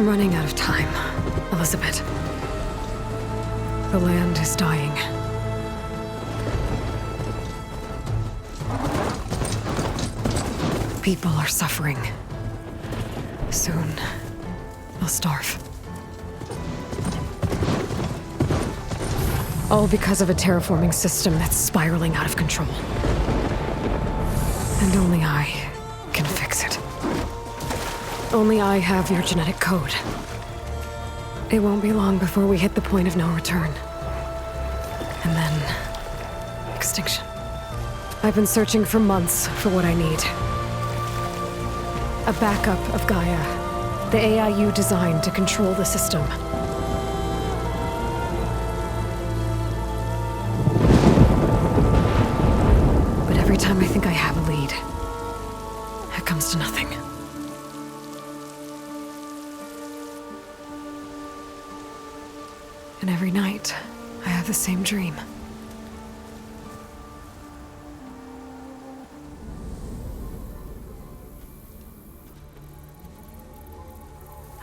I'm running out of time, Elizabeth. The land is dying. People are suffering. Soon, they'll starve. All because of a terraforming system that's spiraling out of control. And only I can fix it. Only I have your genetic code. It won't be long before we hit the point of no return. And then... extinction. I've been searching for months for what I need. A backup of GAIA, the AI you designed to control the system. But every time I think I have a lead, it comes to nothing. And every night, I have the same dream.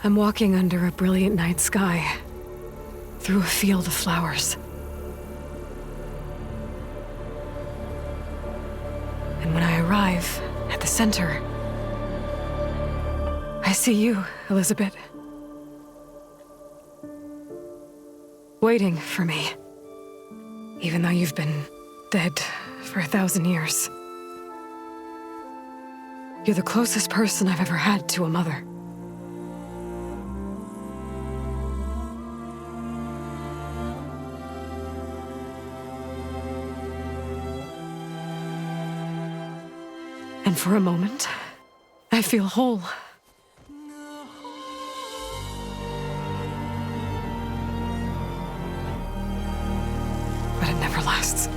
I'm walking under a brilliant night sky, through a field of flowers. And when I arrive at the center, I see you, Elizabeth. Waiting for me. Even though you've been dead for 1,000 years. You're the closest person I've ever had to a mother. And for a moment, I feel whole. But it never lasts.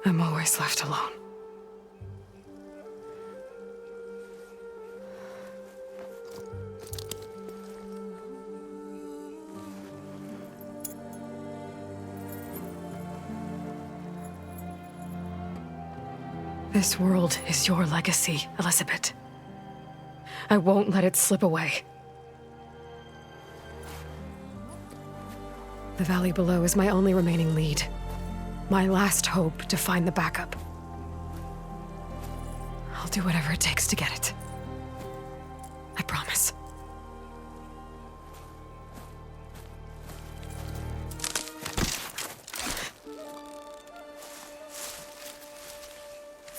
I'm always left alone. This world is your legacy, Elizabeth. I won't let it slip away. The valley below is my only remaining lead. My last hope to find the backup. I'll do whatever it takes to get it. I promise.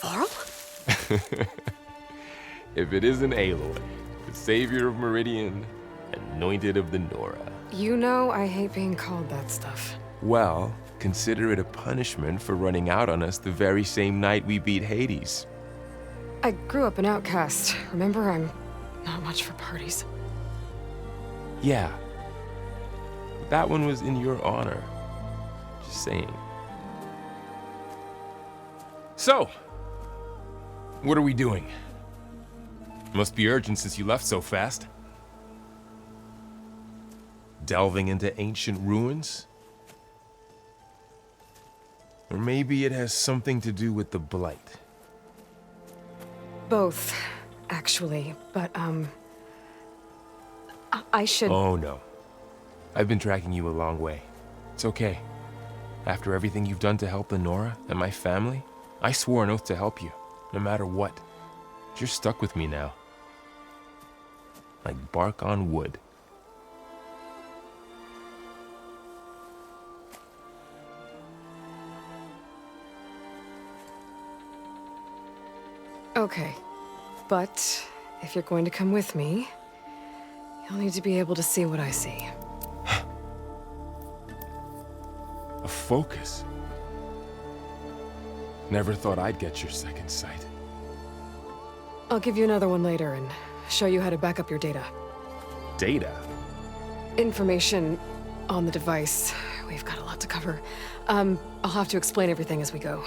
Varl? If it isn't Aloy, the savior of Meridian, anointed of the Nora. You know I hate being called that stuff. Well, consider it a punishment for running out on us the very same night we beat Hades. I grew up an outcast. Remember, I'm not much for parties. Yeah. That one was in your honor. Just saying. So, what are we doing? Must be urgent since you left so fast. Delving into ancient ruins? Or maybe it has something to do with the Blight. Both, actually, but, I should... Oh, no. I've been tracking you a long way. It's okay. After everything you've done to help the Nora and my family, I swore an oath to help you, no matter what. You're stuck with me now. Like bark on wood. Okay, but if you're going to come with me, you'll need to be able to see what I see. A focus? Never thought I'd get your second sight. I'll give you another one later and show you how to back up your data. Data? Information on the device. We've got a lot to cover. I'll have to explain everything as we go.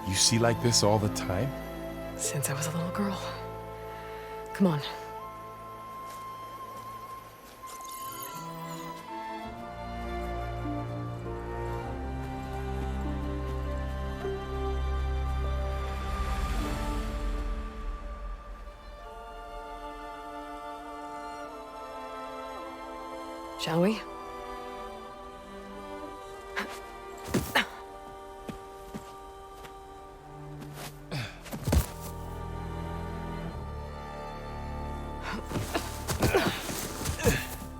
You see like this all the time? Since I was a little girl. Come on. Shall we?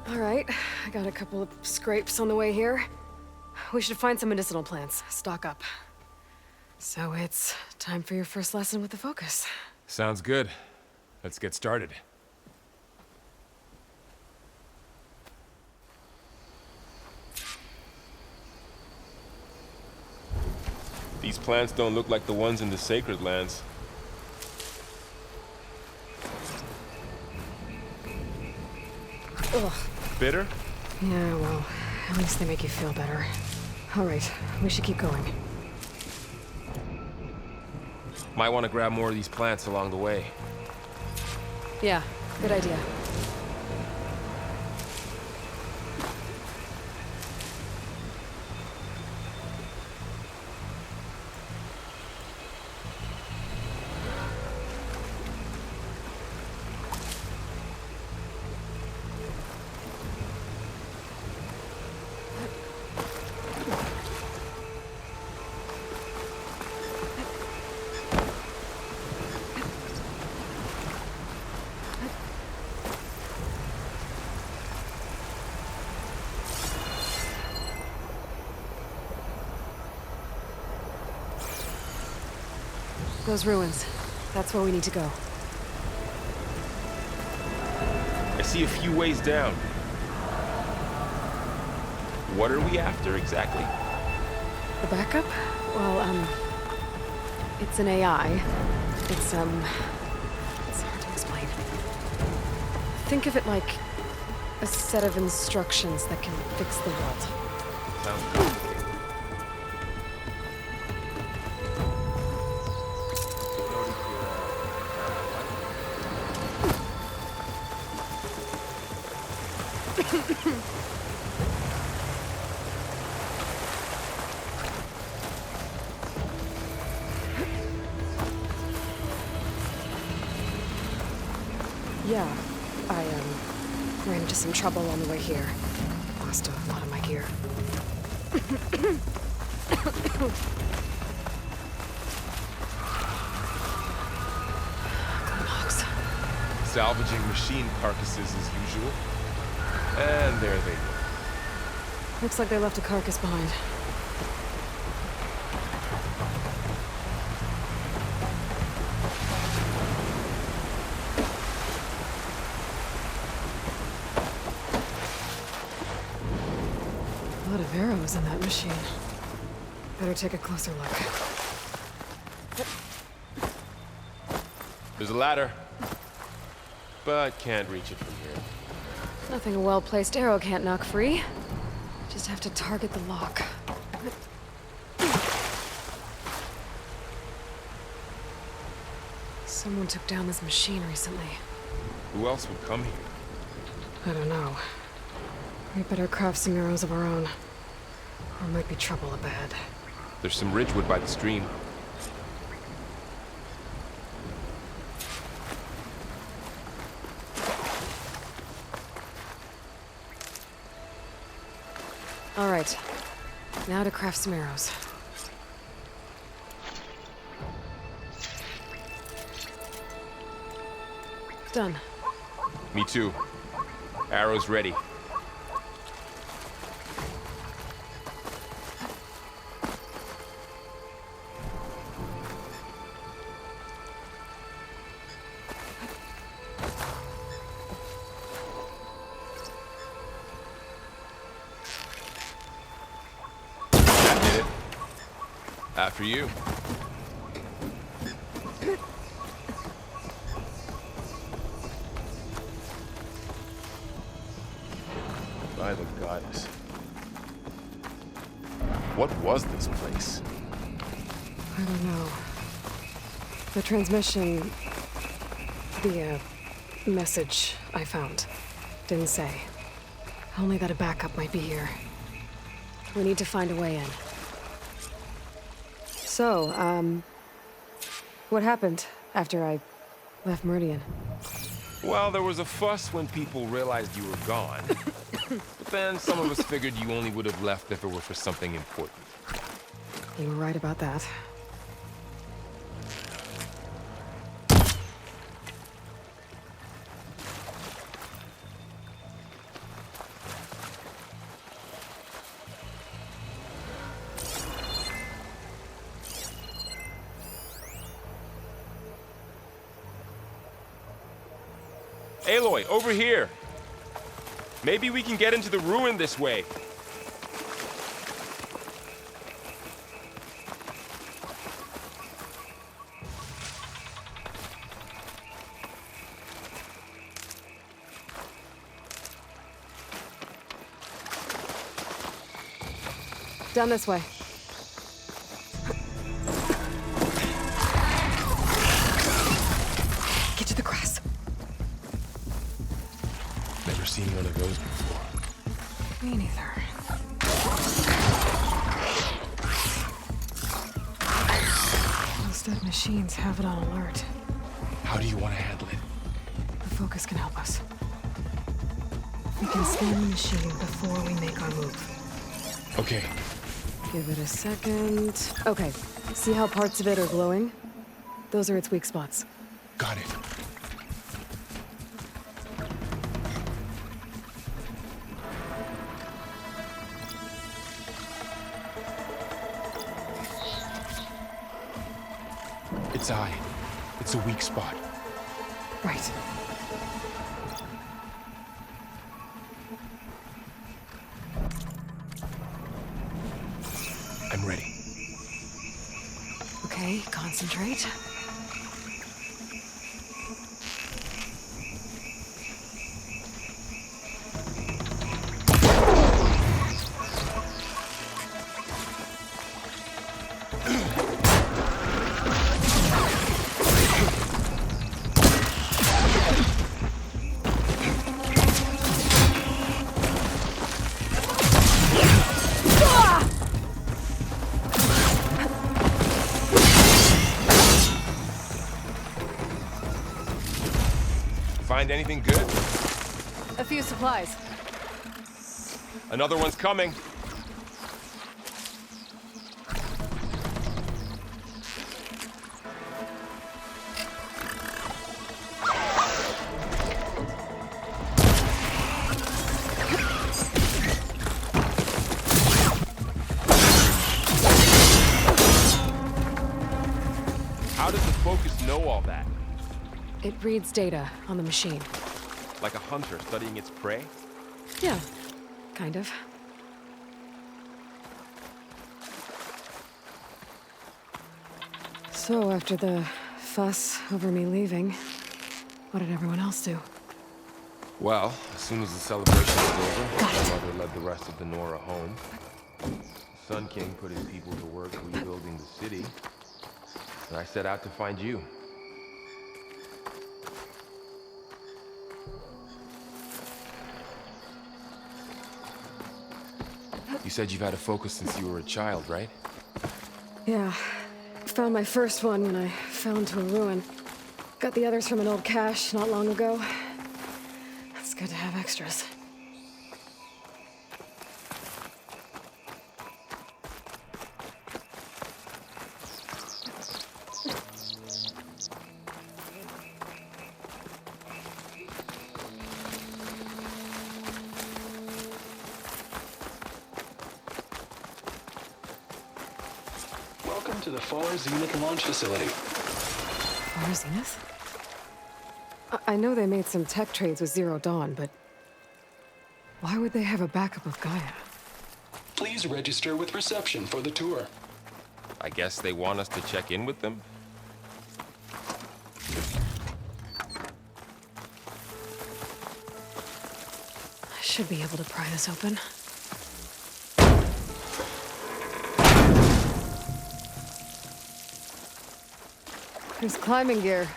All right, I got a couple of scrapes on the way here. We should find some medicinal plants, stock up. So it's time for your first lesson with the Focus. Sounds good. Let's get started. These plants don't look like the ones in the sacred lands. Ugh. Bitter? Yeah, well, at least they make you feel better. All right, we should keep going. Might want to grab more of these plants along the way. Yeah, good idea. Those ruins. That's where we need to go. I see a few ways down. What are we after exactly? The backup? Well, it's an AI. It's hard to explain. Think of it like a set of instructions that can fix the world. Sounds good. Yeah, I ran into some trouble on the way here. Lost a lot of my gear. Knox. Salvaging machine carcasses as usual. And there they go. Looks like they left a carcass behind. A lot of arrows in that machine. Better take a closer look. There's a ladder, but can't reach it from here. Nothing a well-placed arrow can't knock free. Just have to target the lock. Someone took down this machine recently. Who else would come here? I don't know. We better craft some arrows of our own. Or might be trouble ahead. There's some ridgewood by the stream. All right. Now to craft some arrows. Done. Me too. Arrows ready. That did it. After you. By the goddess. What was this place? I don't know. The transmission... the, message I found didn't say. Only that a backup might be here. We need to find a way in. So, what happened after I left Meridian? Well, there was a fuss when people realized you were gone. But then some of us figured you only would have left if it were for something important. You were right about that. Aloy, over here! Maybe we can get into the ruin this way. Down this way. Get to the grass. Never seen one of those before. Me neither. Those dead machines have it on alert. How do you want to handle it? The focus can help us. We can scan the machine before we make our move. Okay. Give it a second. Okay. See how parts of it are glowing? Those are its weak spots. Got it. Its eye. It's a weak spot. Right. I'm ready. Okay, concentrate. Find anything good? A few supplies. Another one's coming. How does the focus know all that? It reads data on the machine. Like a hunter studying its prey? Yeah, kind of. So, after the fuss over me leaving, what did everyone else do? Well, as soon as the celebration was over, Got it. my mother led the rest of the Nora home. The Sun King put his people to work rebuilding the city, and I set out to find you. You said you've had a focus since you were a child, right? Yeah. Found my first one when I fell into a ruin. Got the others from an old cache not long ago. It's good to have extras. Welcome to the Far Zenith launch facility. Far Zenith? I know they made some tech trades with Zero Dawn, but why would they have a backup of GAIA? Please register with reception for the tour. I guess they want us to check in with them? I should be able to pry this open. There's climbing gear.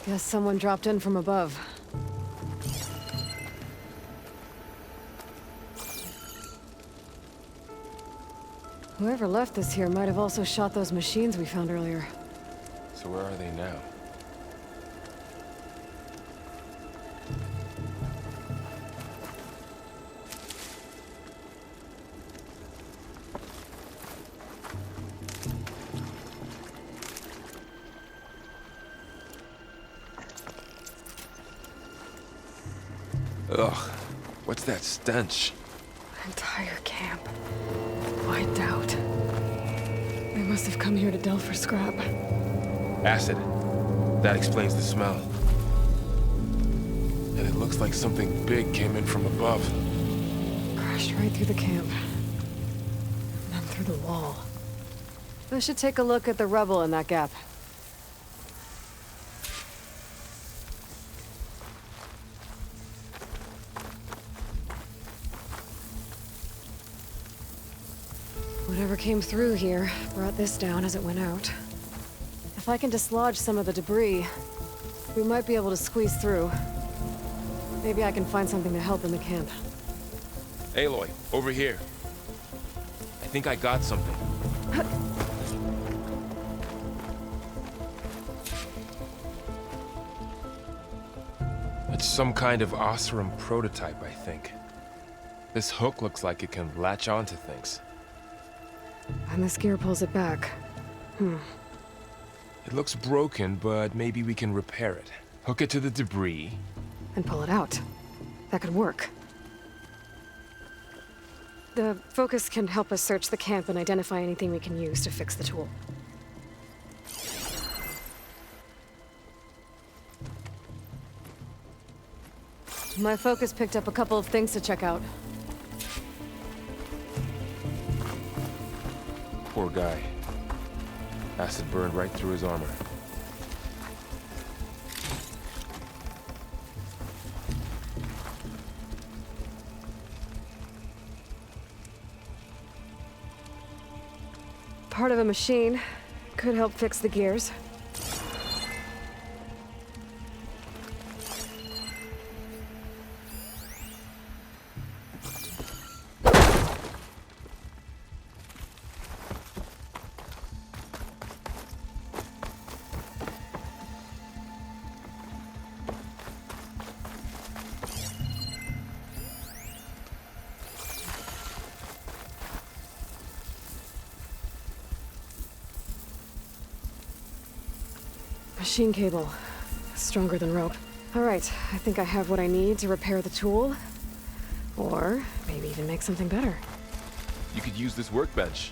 Guess someone dropped in from above. Whoever left this here might have also shot those machines we found earlier. So where are they now? Ugh, what's that stench? Entire camp. Wiped out. They must have come here to delve for scrap. Acid. That explains the smell. And it looks like something big came in from above. Crashed right through the camp. And then through the wall. I should take a look at the rubble in that gap. Whatever came through here brought this down as it went out. If I can dislodge some of the debris, we might be able to squeeze through. Maybe I can find something to help in the camp. Aloy, over here. I think I got something. It's some kind of Osram prototype, I think. This hook looks like it can latch onto things. And this gear pulls it back. It looks broken, but maybe we can repair it. Hook it to the debris. And pull it out. That could work. The focus can help us search the camp and identify anything we can use to fix the tool. My focus picked up a couple of things to check out. Poor guy. Acid burned right through his armor. Part of a machine. Could help fix the gears. Machine cable. Stronger than rope. All right, I think I have what I need to repair the tool. Or maybe even make something better. You could use this workbench.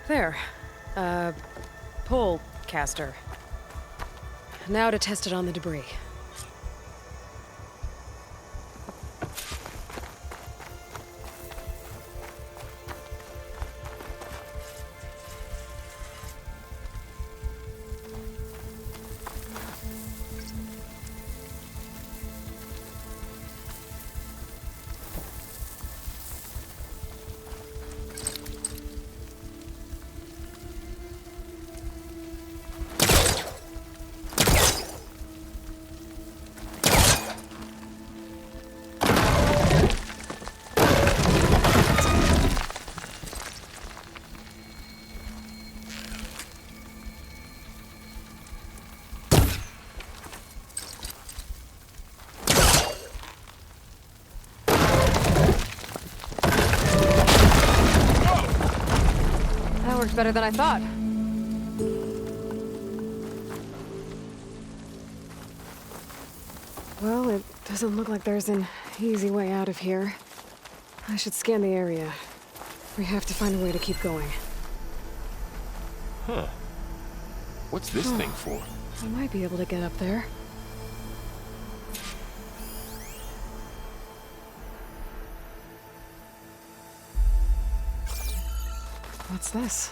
There. Pole caster. Now to test it on the debris. Better than I thought. Well, it doesn't look like there's an easy way out of here. I should scan the area. We have to find a way to keep going. Huh. What's this thing for? I might be able to get up there. What's this?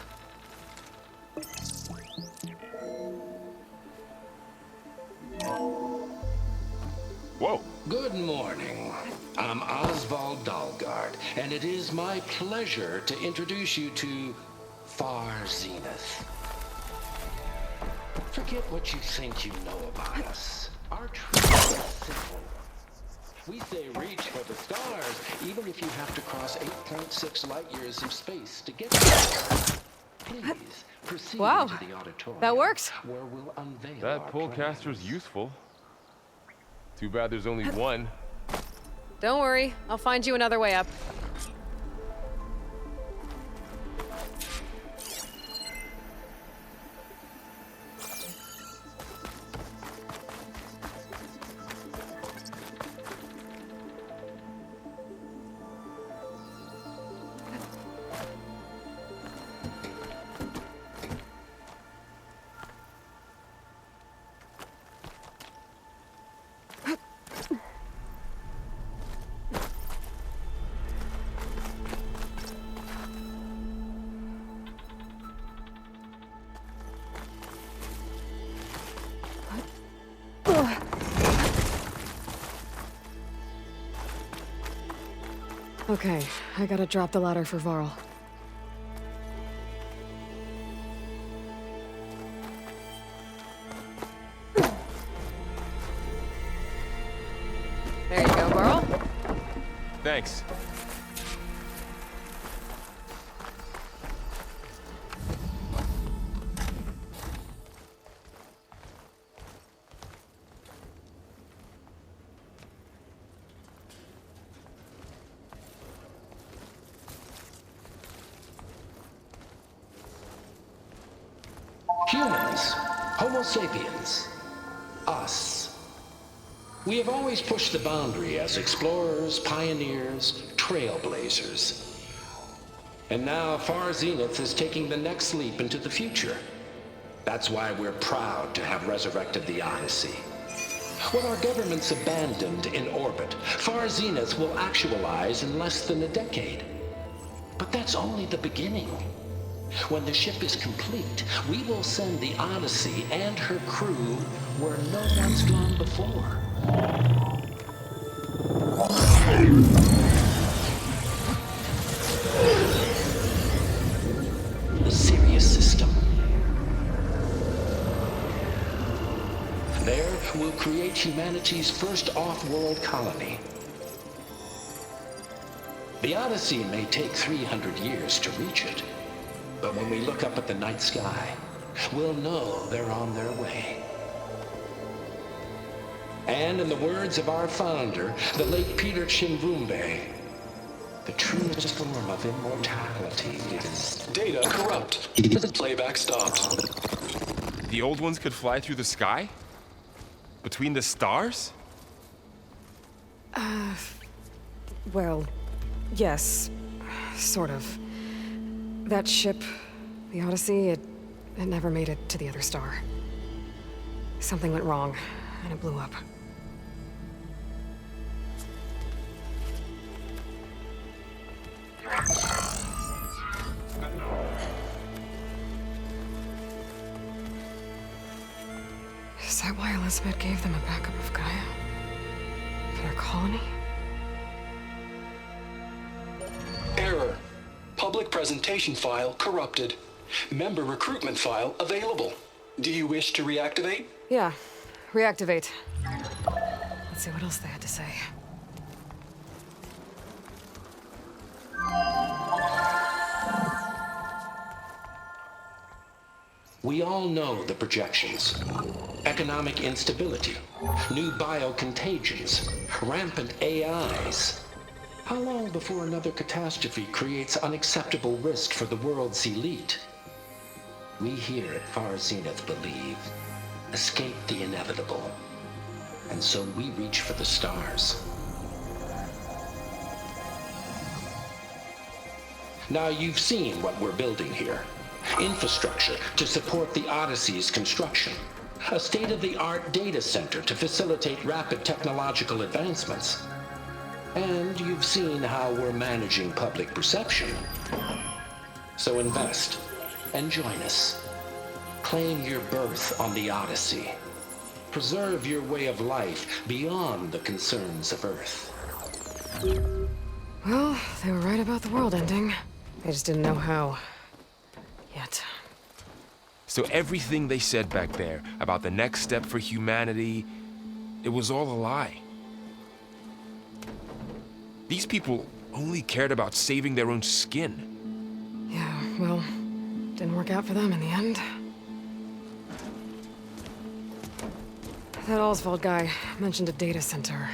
Whoa! Good morning. I'm Oswald Dalgard, and it is my pleasure to introduce you to Far Zenith. Forget what you think you know about us. Our truth is simple. We say reach for the stars, even if you have to cross 8.6 light years of space to get there. Please proceed Wow, to the auditorium. that works. Where we'll unveil That our pullcaster's plans. useful. Too bad there's only one. Don't worry, I'll find you another way up. Okay, I gotta drop the ladder for Varl. There you go, Varl. Thanks. Humans, Homo sapiens, us. We have always pushed the boundary as explorers, pioneers, trailblazers. And now Far Zenith is taking the next leap into the future. That's why we're proud to have resurrected the Odyssey. What our governments abandoned in orbit, Far Zenith will actualize in less than a decade. But that's only the beginning. When the ship is complete, we will send the Odyssey and her crew where no one's gone before. The Sirius system. There, we'll create humanity's first off-world colony. The Odyssey may take 300 years to reach it. But when we look up at the night sky, we'll know they're on their way. And in the words of our founder, the late Peter Chimbumbe, the truest form of immortality is... Data corrupt. Playback stopped. The old ones could fly through the sky? Between the stars? Well, yes, sort of. That ship, the Odyssey, it never made it to the other star. Something went wrong, and it blew up. Is that why Elizabeth gave them a backup of Gaia? For their colony? Error. Public presentation file corrupted. Member recruitment file available. Do you wish to reactivate? Yeah, reactivate. Let's see what else they had to say. We all know the projections. Economic instability, new biocontagions, rampant AIs. How long before another catastrophe creates unacceptable risk for the world's elite? We here at Far Zenith believe, escape the inevitable. And so we reach for the stars. Now you've seen what we're building here. Infrastructure to support the Odyssey's construction. A state-of-the-art data center to facilitate rapid technological advancements. And you've seen how we're managing public perception. So invest and join us. Claim your berth on the Odyssey. Preserve your way of life beyond the concerns of Earth. Well, they were right about the world ending. They just didn't know how. Yet. So everything they said back there about the next step for humanity, it was all a lie. These people only cared about saving their own skin. Yeah, well, didn't work out for them in the end. That Oswald guy mentioned a data center.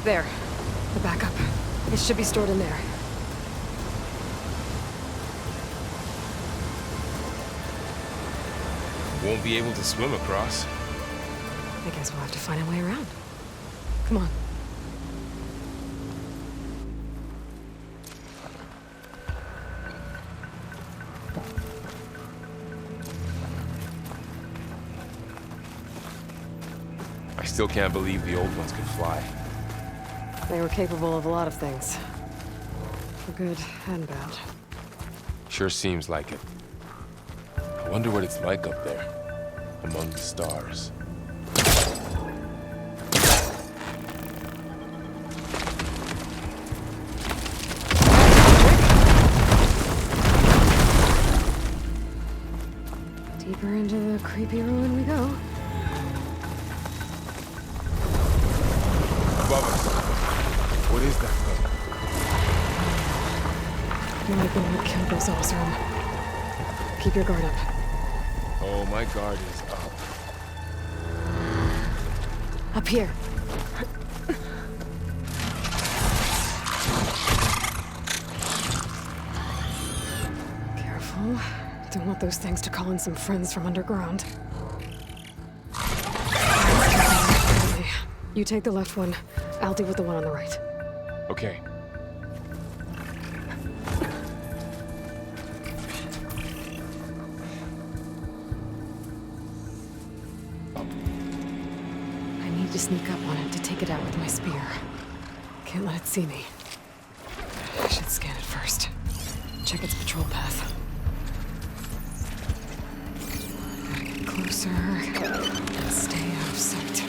There, the backup. It should be stored in there. Won't be able to swim across. I guess we'll have to find a way around. Come on. I still can't believe the old ones could fly. They were capable of a lot of things. For good and bad. Sure seems like it. I wonder what it's like up there, among the stars. Deeper into the creepy ruin we go. Above us. What is that thing? Might have been what killed those Osram. Keep your guard up. Oh, my guard is up. Up here. Careful. Don't want those things to call in some friends from underground. You take the left one. I'll deal with the one on the right. Okay. I need to sneak up on it to take it out with my spear. Can't let it see me. I should scan it first. Check its patrol path. Gotta get closer and stay out of sight.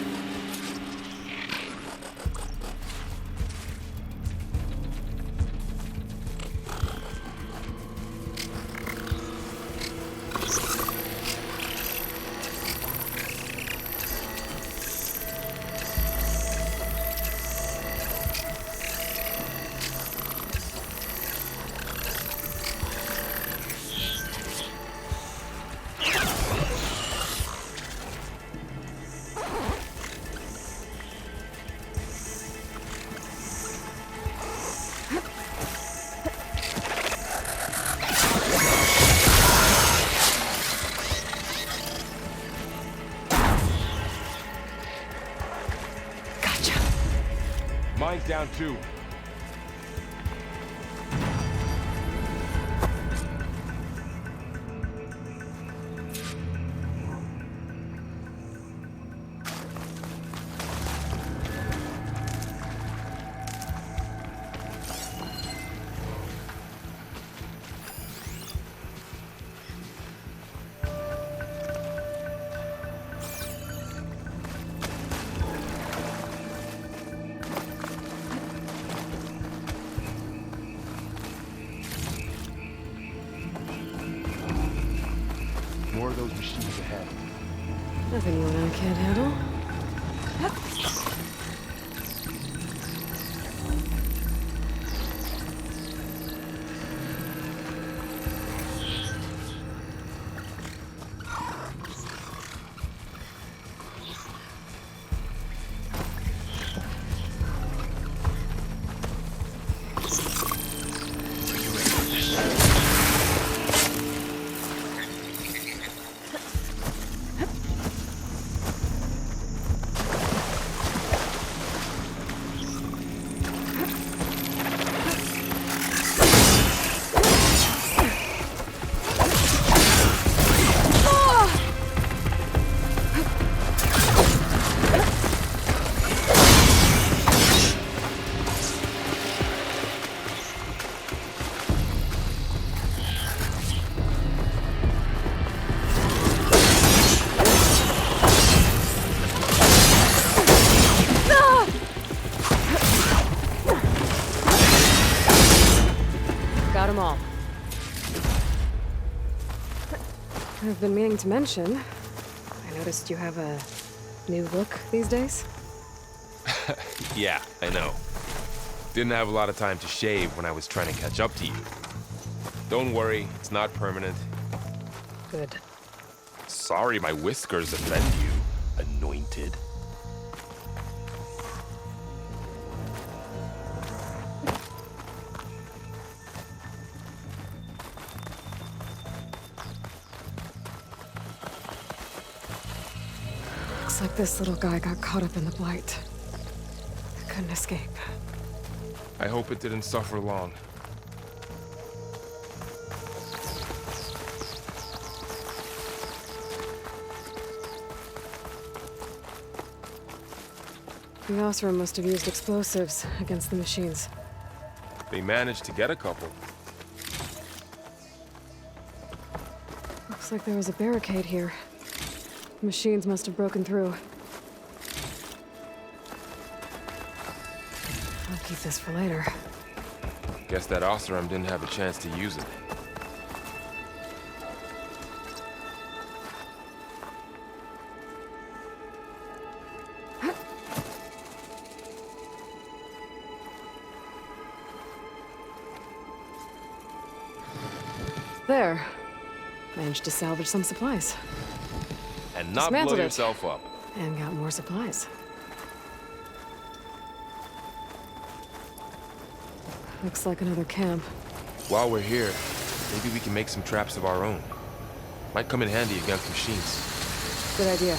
Mine's down too. More of those machines ahead. Nothing you and I can't handle. Got them all. I've been meaning to mention, I noticed you have a new look these days. Yeah, I know. Didn't have a lot of time to shave when I was trying to catch up to you. Don't worry, it's not permanent. Good. Sorry my whiskers offend you, anointed. Looks like this little guy got caught up in the blight. Couldn't escape. I hope it didn't suffer long. The Osram must have used explosives against the machines. They managed to get a couple. Looks like there was a barricade here. The machines must have broken through. I'll keep this for later. Guess that Osram didn't have a chance to use it. There. Managed to salvage some supplies. And not blow Dismantled it. yourself up. And got more supplies. Looks like another camp. While we're here, maybe we can make some traps of our own. Might come in handy against machines. Good idea.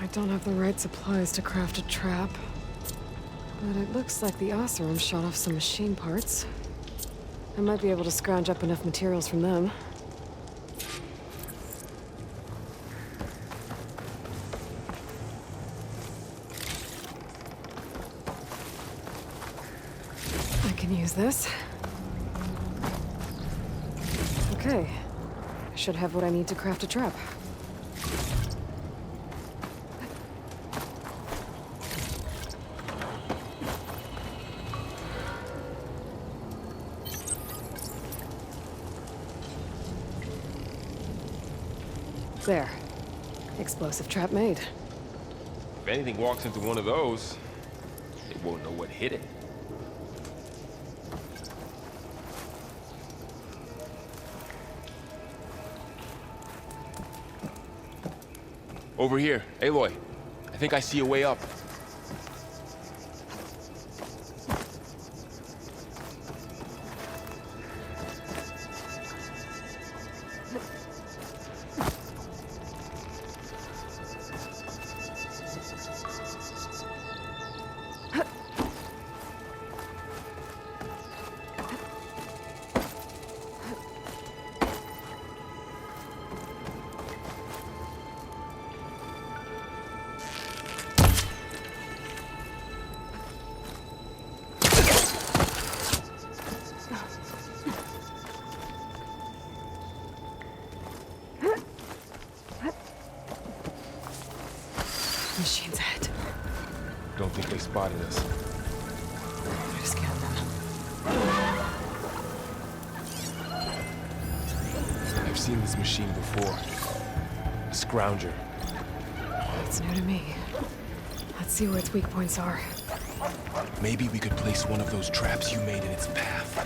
I don't have the right supplies to craft a trap. But it looks like the Osram shot off some machine parts. I might be able to scrounge up enough materials from them. I can use this. Okay. I should have what I need to craft a trap. There. Explosive trap made. If anything walks into one of those, it won't know what hit it. Over here, Aloy. I think I see a way up. Machines ahead. Don't think they spotted us. Try to scan them. I've seen this machine before. A scrounger. It's new to me. Let's see where its weak points are. Maybe we could place one of those traps you made in its path.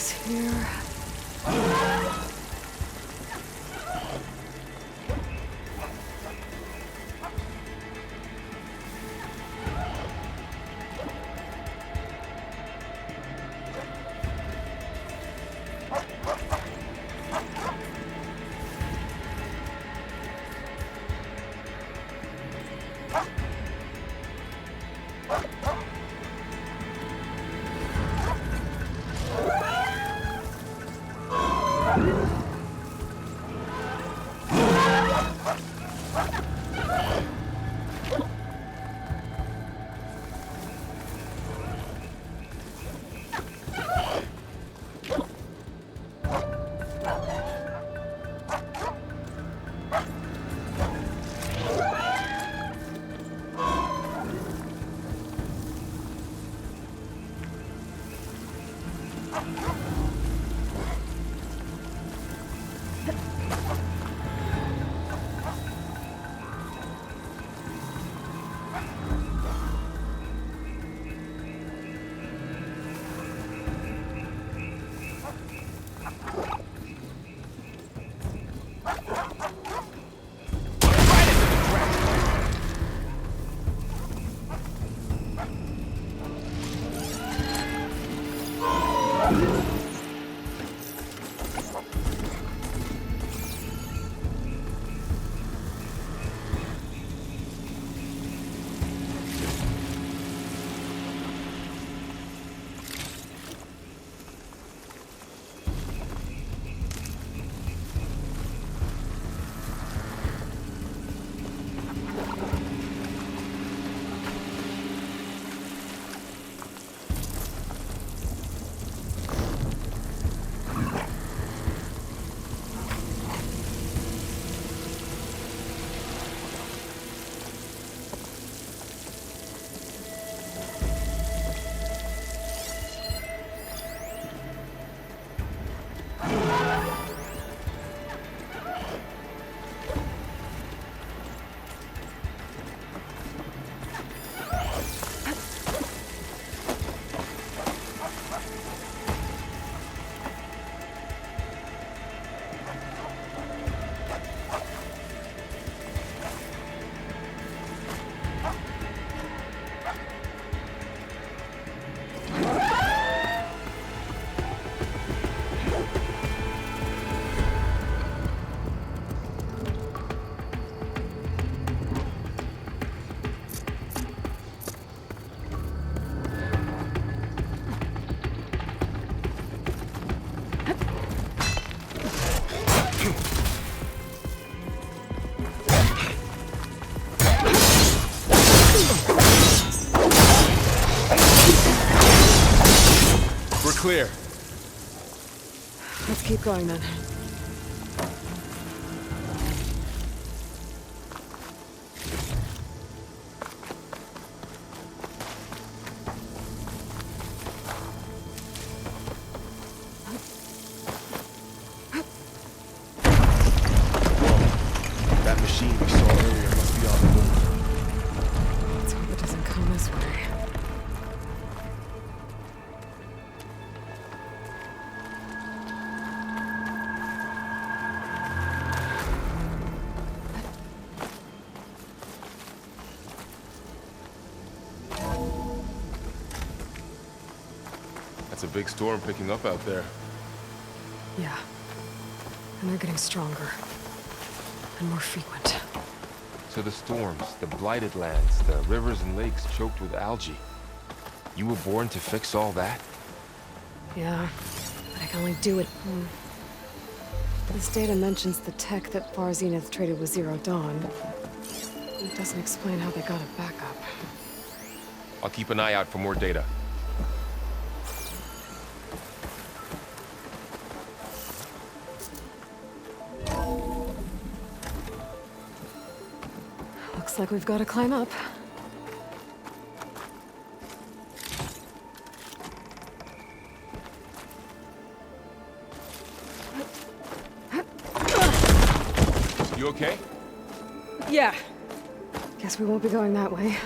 biosphere. Clear. Let's keep going then. Whoa. That machine we saw earlier must be on the move. Let's hope it doesn't come this way. That's a big storm picking up out there. Yeah. And they're getting stronger. And more frequent. So the storms, the blighted lands, the rivers and lakes choked with algae. You were born to fix all that? Yeah. But I can only do it. This data mentions the tech that Far Zenith traded with Zero Dawn. It doesn't explain how they got it back up. I'll keep an eye out for more data. Looks like we've got to climb up. You okay? Yeah. Guess we won't be going that way.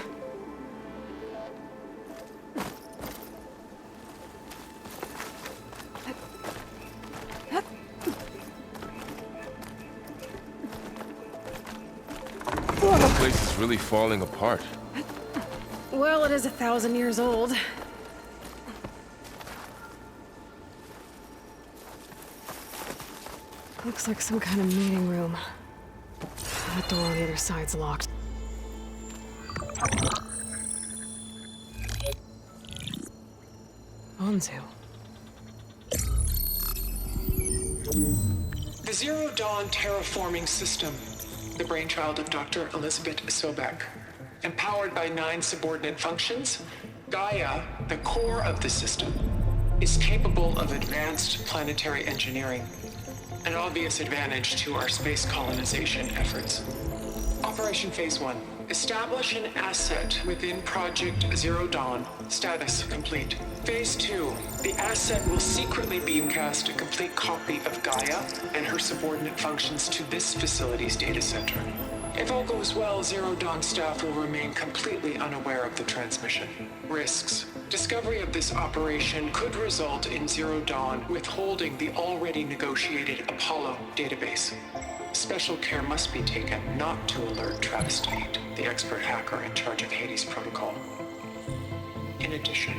really falling apart. Well, it is 1,000 years old. Looks like some kind of meeting room. That door on the other side's locked. Onzu. The Zero Dawn terraforming system, the brainchild of Dr. Elizabeth Sobek. Empowered by 9 subordinate functions, GAIA, the core of the system, is capable of advanced planetary engineering, an obvious advantage to our space colonization efforts. Operation Phase 1. Establish an asset within Project Zero Dawn. Status complete. Phase 2. The asset will secretly beamcast a complete copy of GAIA and her subordinate functions to this facility's data center. If all goes well, Zero Dawn staff will remain completely unaware of the transmission. Risks. Discovery of this operation could result in Zero Dawn withholding the already negotiated Apollo database. Special care must be taken not to alert Travis Tate, the expert hacker in charge of Hades Protocol. In addition,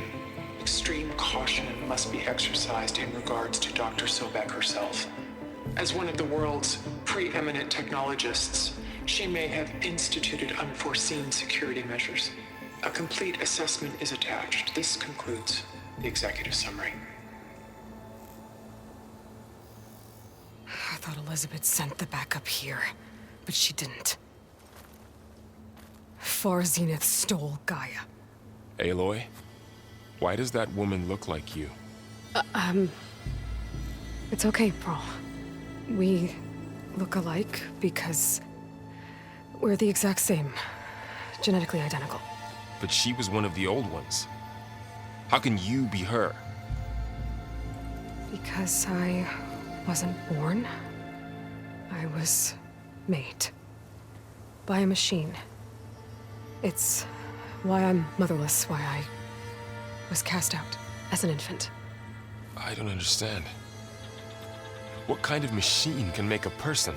extreme caution must be exercised in regards to Dr. Sobek herself. As one of the world's preeminent technologists, she may have instituted unforeseen security measures. A complete assessment is attached. This concludes the executive summary. I thought Elizabeth sent the backup here, but she didn't. Far Zenith stole GAIA. Aloy? Why does that woman look like you? It's okay, Pearl. We look alike because we're the exact same. Genetically identical. But she was one of the old ones. How can you be her? Because I wasn't born. I was made. By a machine. It's why I'm motherless, why I was cast out as an infant. I don't understand. What kind of machine can make a person?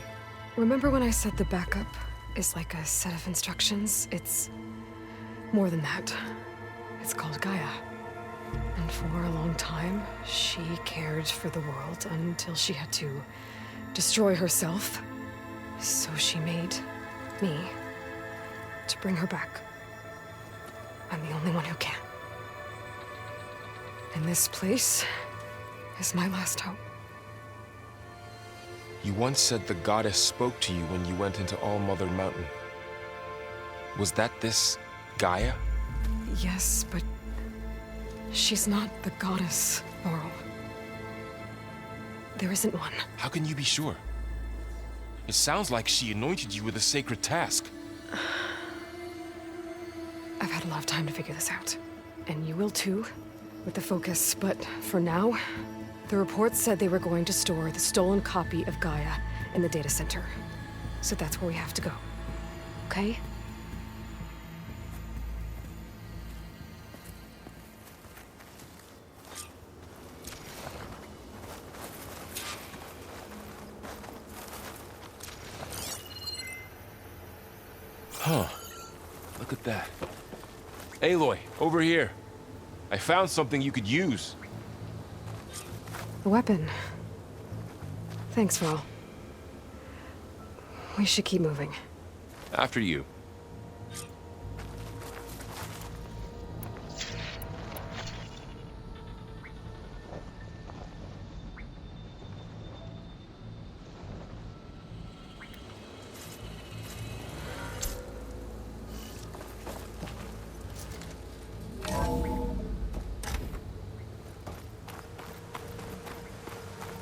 Remember when I said the backup is like a set of instructions? It's more than that. It's called GAIA. And for a long time, she cared for the world until she had to destroy herself. So she made me to bring her back. I'm the only one who can. And this place is my last hope. You once said the goddess spoke to you when you went into All Mother Mountain. Was that this GAIA? Yes, but she's not the goddess, Laurel. There isn't one. How can you be sure? It sounds like she anointed you with a sacred task. I've had a lot of time to figure this out. And you will too, with the focus. But for now, the reports said they were going to store the stolen copy of GAIA in the data center. So that's where we have to go. Okay? Huh. Look at that. Aloy, over here. I found something you could use. A weapon. Thanks, Val. We should keep moving. After you.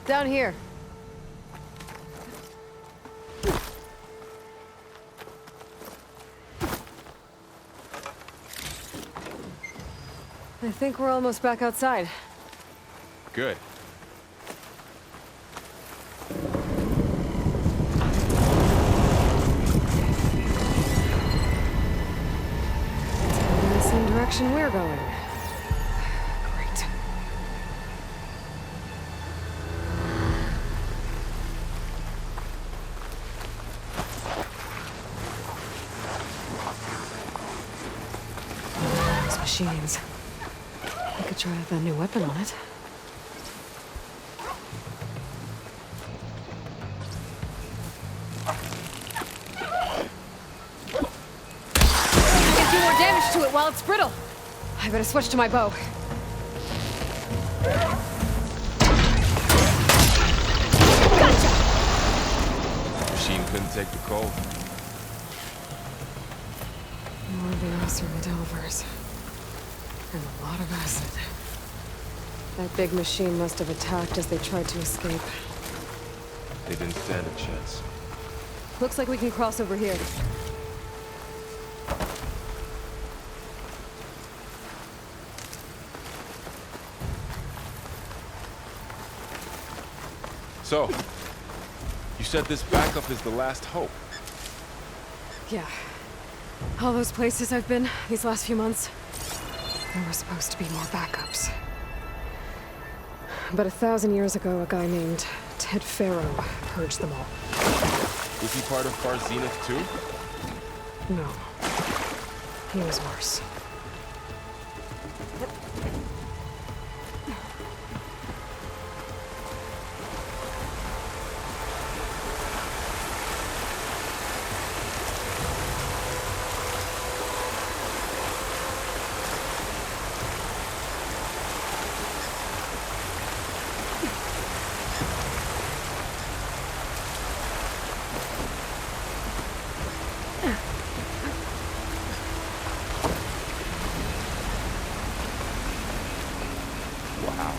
Down here. I think we're almost back outside. Good. In the same direction we're going. Great. machines. I could try out that new weapon on it. I can do more damage to it while it's brittle. I better switch to my bow. Gotcha! Machine couldn't take the cold. More of the Oster Delvers. And a lot of acid. That big machine must have attacked as they tried to escape. They didn't stand a chance. Looks like we can cross over here. So, you said this backup is the last hope. Yeah. All those places I've been these last few months, there were supposed to be more backups. But 1,000 years ago, a guy named Ted Faro purged them all. Was he part of Far Zenith too? No. He was worse. Wow.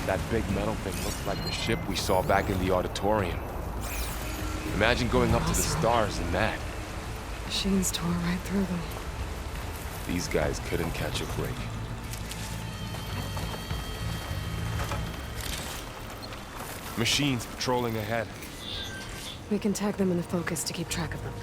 That big metal thing looks like the ship we saw back in the auditorium. Imagine going up to the stars in that. Machines tore right through them. These guys couldn't catch a break. Machines patrolling ahead. We can tag them in the focus to keep track of them.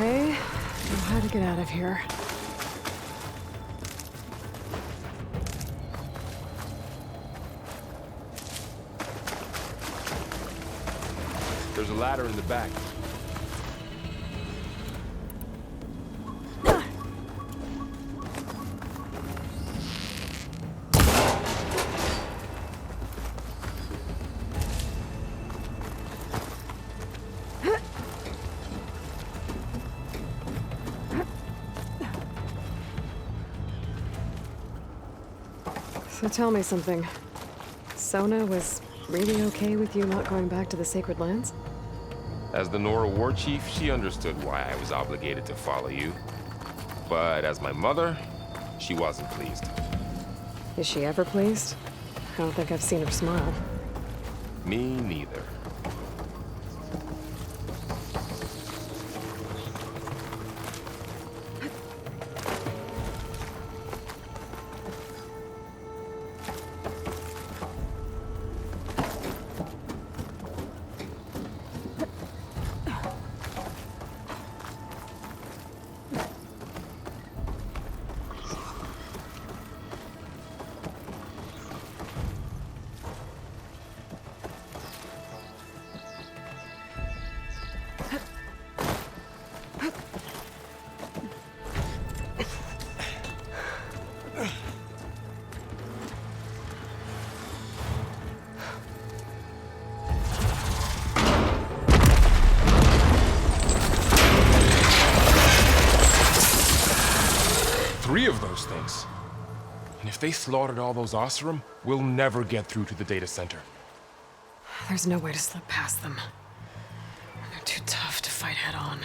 Okay, know how to get out of here. There's a ladder in the back. So tell me something. Sona was really okay with you not going back to the Sacred Lands? As the Nora war chief, she understood why I was obligated to follow you. But as my mother, she wasn't pleased. Is she ever pleased? I don't think I've seen her smile. Me neither. those things. And if they slaughtered all those Oseram, we'll never get through to the data center. There's no way to slip past them. They're too tough to fight head-on.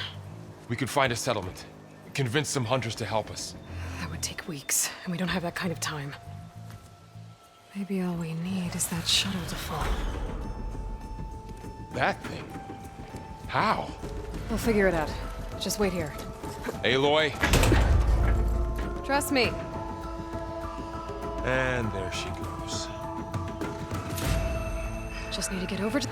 We could find a settlement. Convince some hunters to help us. That would take weeks, and we don't have that kind of time. Maybe all we need is that shuttle to fall. That thing? How? We'll figure it out. Just wait here. Aloy. Trust me. And there she goes. Just need to get over to...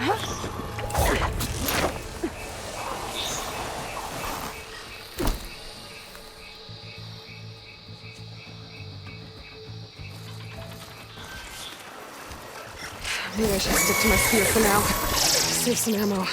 Maybe I should stick to my spear for now. Save some ammo.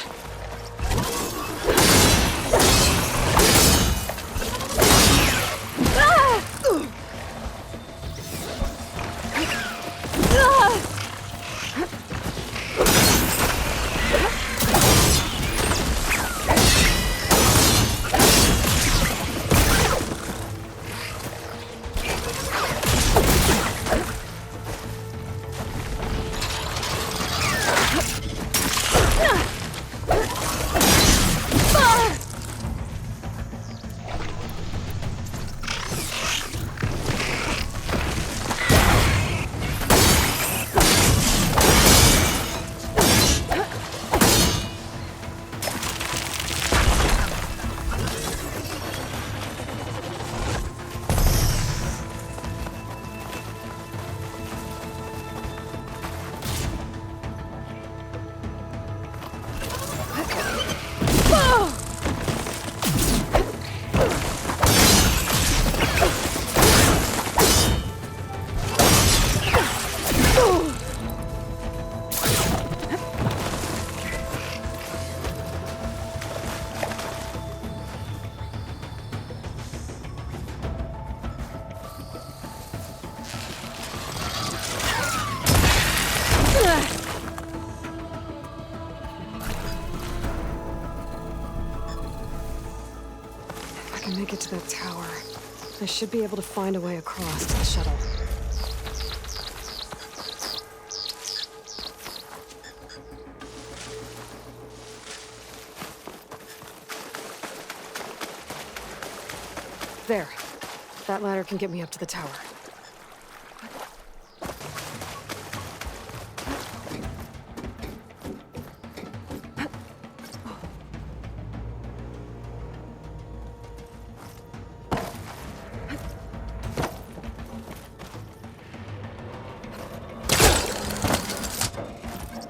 If I can make it to that tower, I should be able to find a way across to the shuttle. There. That ladder can get me up to the tower.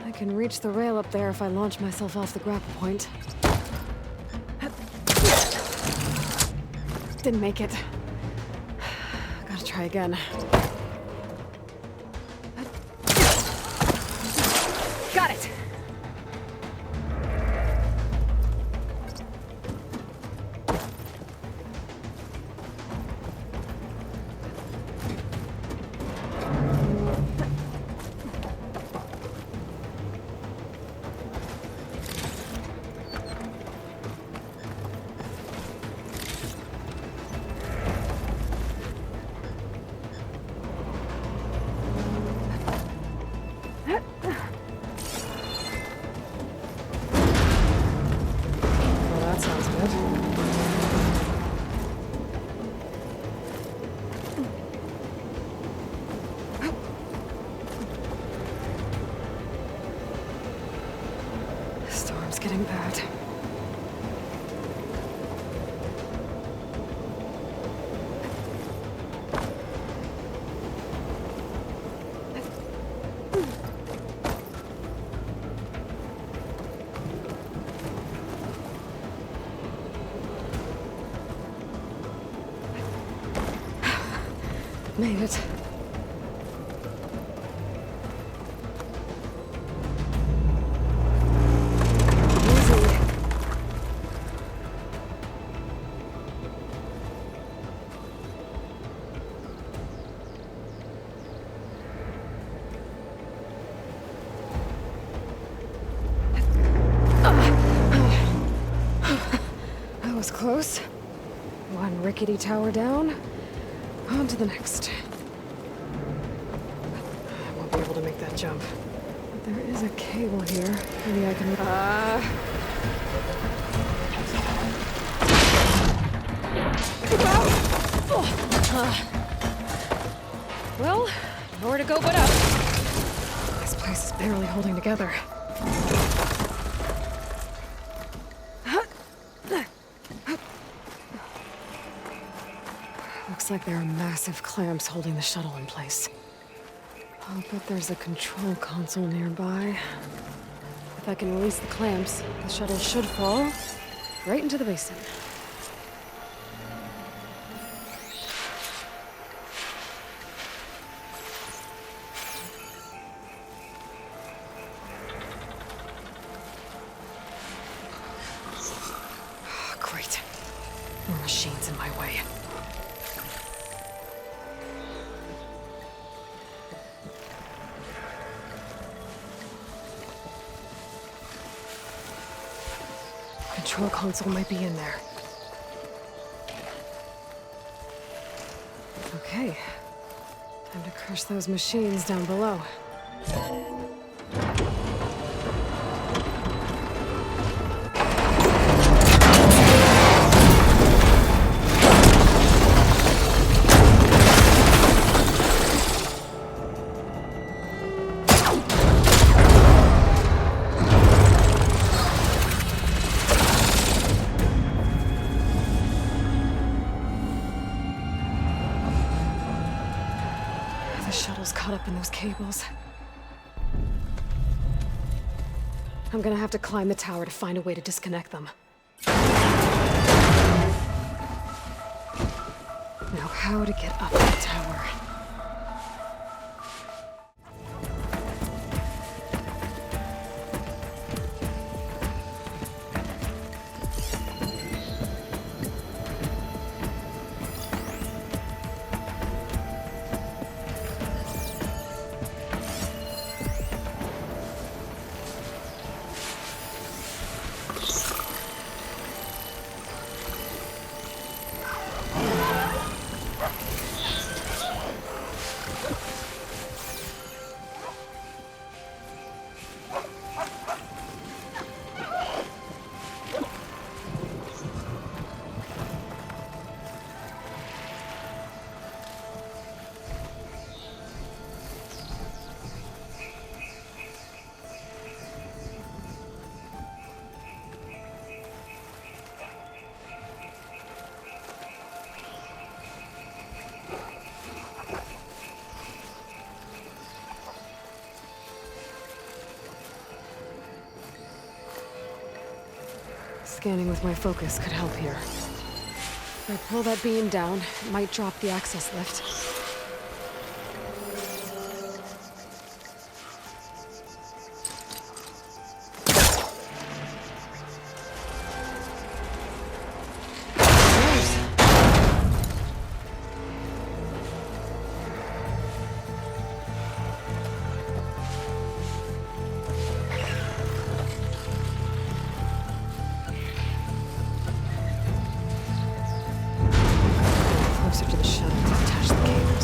I can reach the rail up there if I launch myself off the grapple point. Didn't make it. Gotta try again. Got it! Well, that sounds good. The storm's getting bad. Made it. Easy. That was close. One rickety tower down. On to the next. I won't be able to make that jump. But there is a cable here. Maybe I can... Well, nowhere to go but up. This place is barely holding together. Looks like there are massive clamps holding the shuttle in place. I'll bet there's a control console nearby. If I can release the clamps, the shuttle should fall right into the basin. Great. More machines in my way. Control console might be in there. Okay. Time to crush those machines down below. The shuttle's caught up in those cables. I'm gonna have to climb the tower to find a way to disconnect them. Now, how to get up the tower? Scanning with my focus could help here. If I pull that beam down, it might drop the access lift. Closer to the shuttle to detach the cable.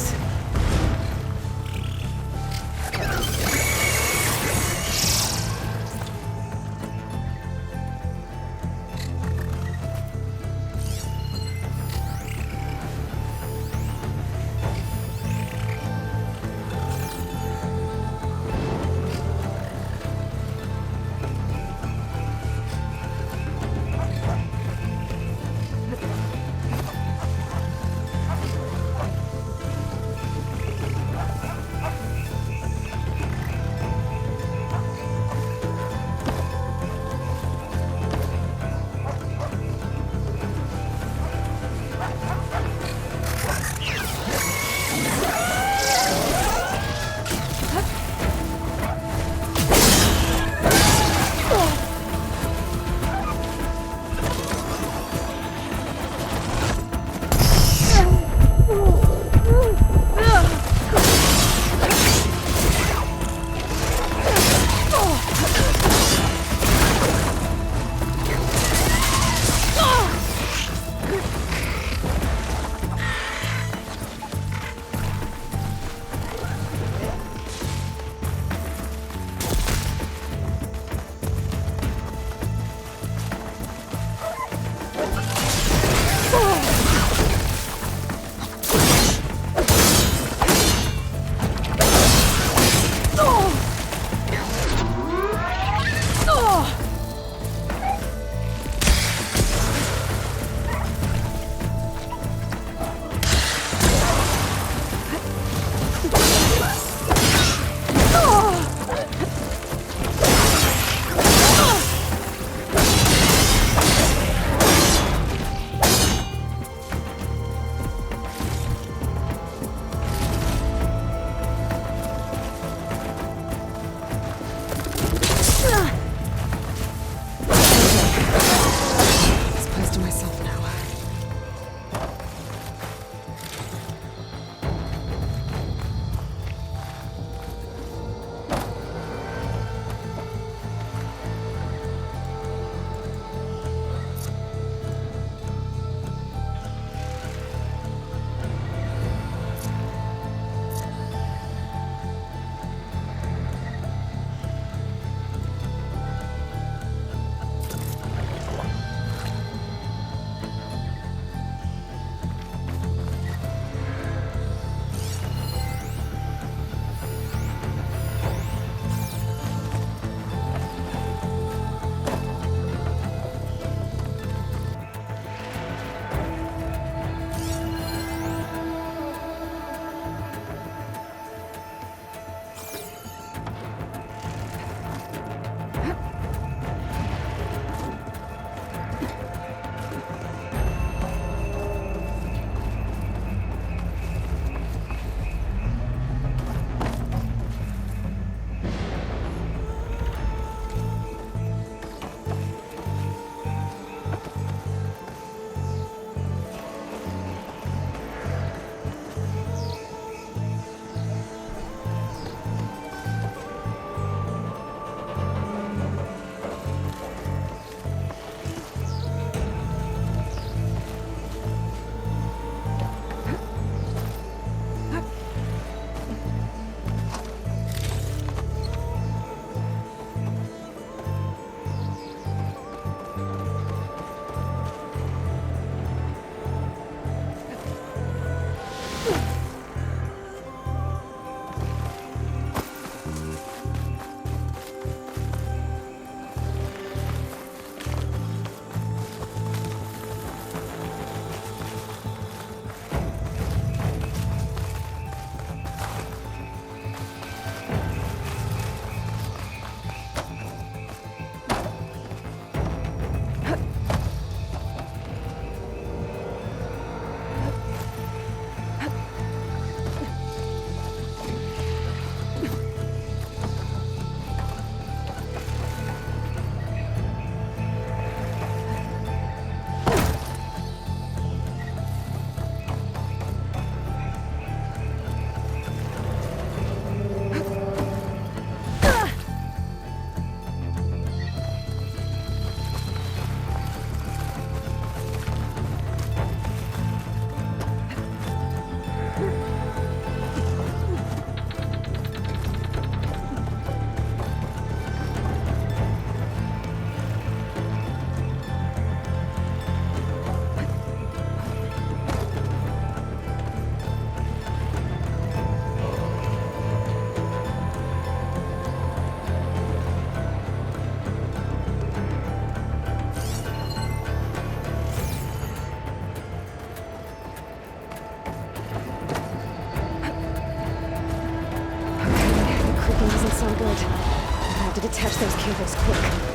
have to detach those cables quick.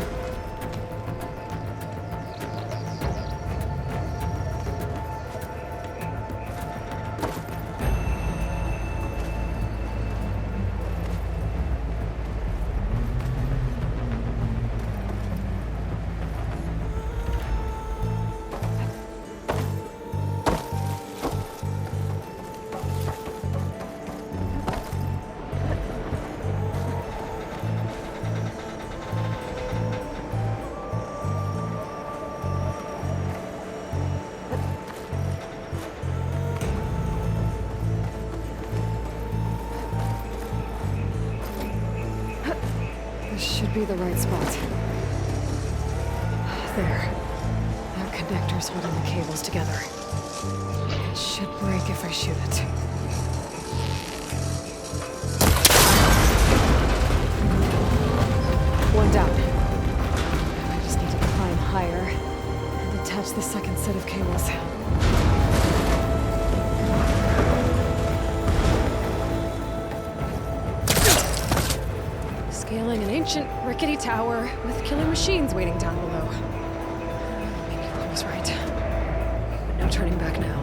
Should be the right spot. There. That connector's holding the cables together. It should break if I shoot it. One down. I just need to climb higher and attach the second set of cables. Scaling an ancient, rickety tower with killer machines waiting down below. Maybe I was right. But no turning back now.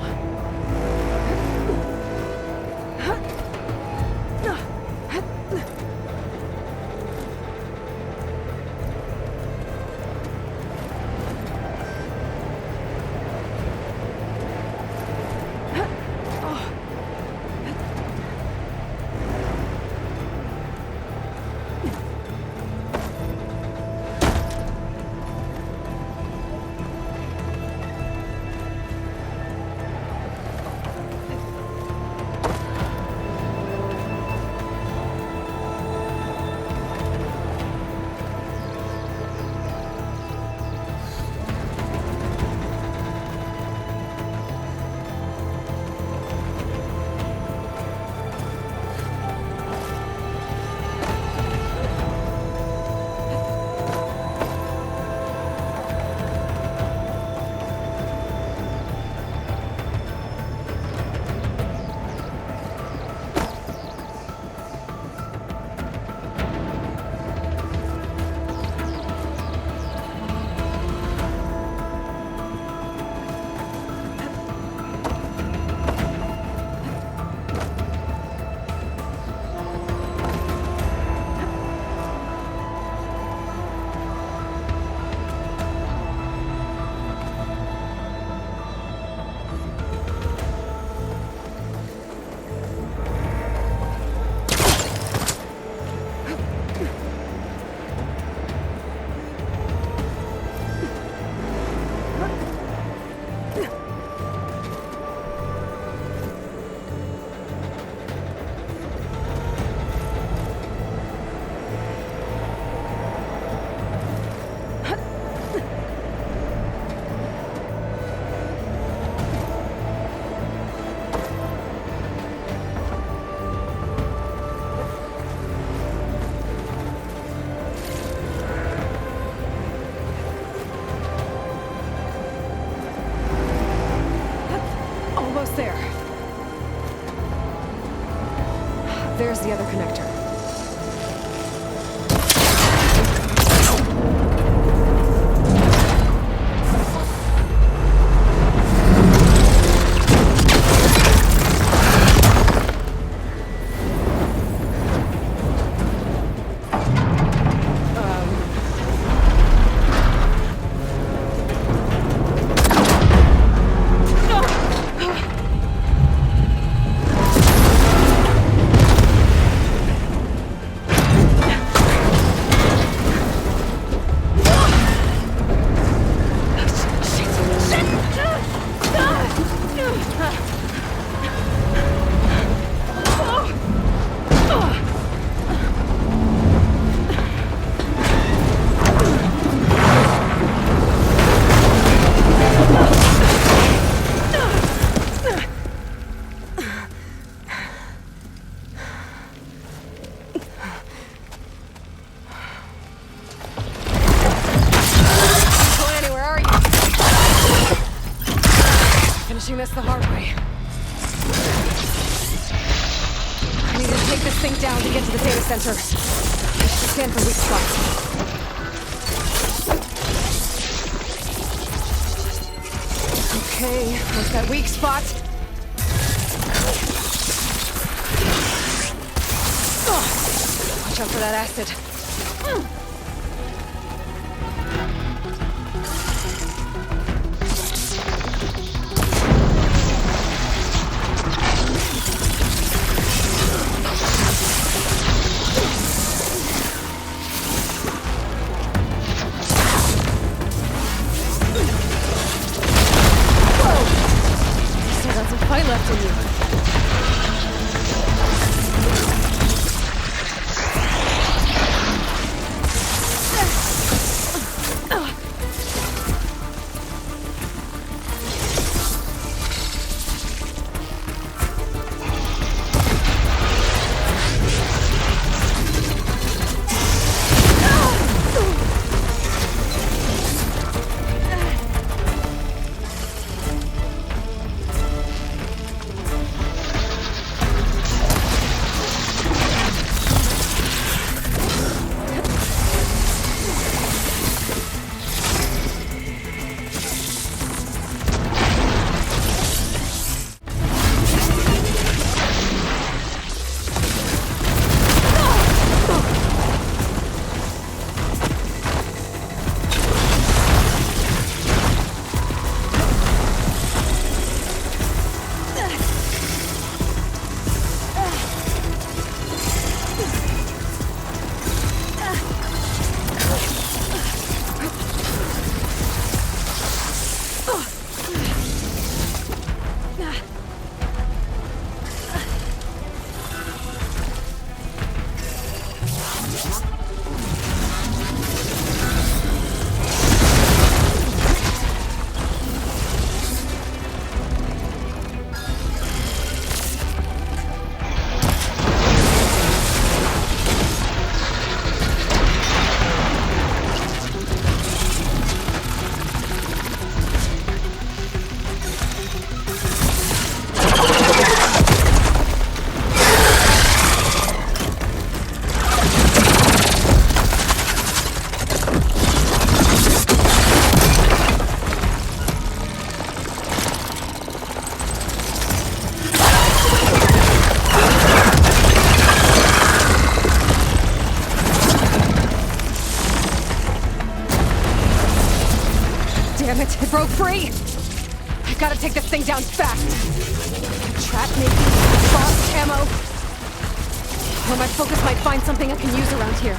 There's the other connector. Finishing this the hard way. I need to take this thing down to get to the data center. I should Scan for weak spots. Okay, what's that weak spot? Watch out for that acid. Still got some fight left in you. Damn it, it broke free! I've gotta take this thing down fast! Trap maybe? Boss ammo? Or my focus might find something I can use around here.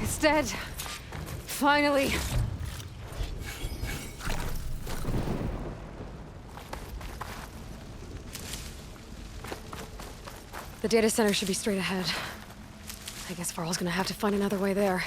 It's dead. Finally. The data center should be straight ahead. I guess Varl's gonna have to find another way there.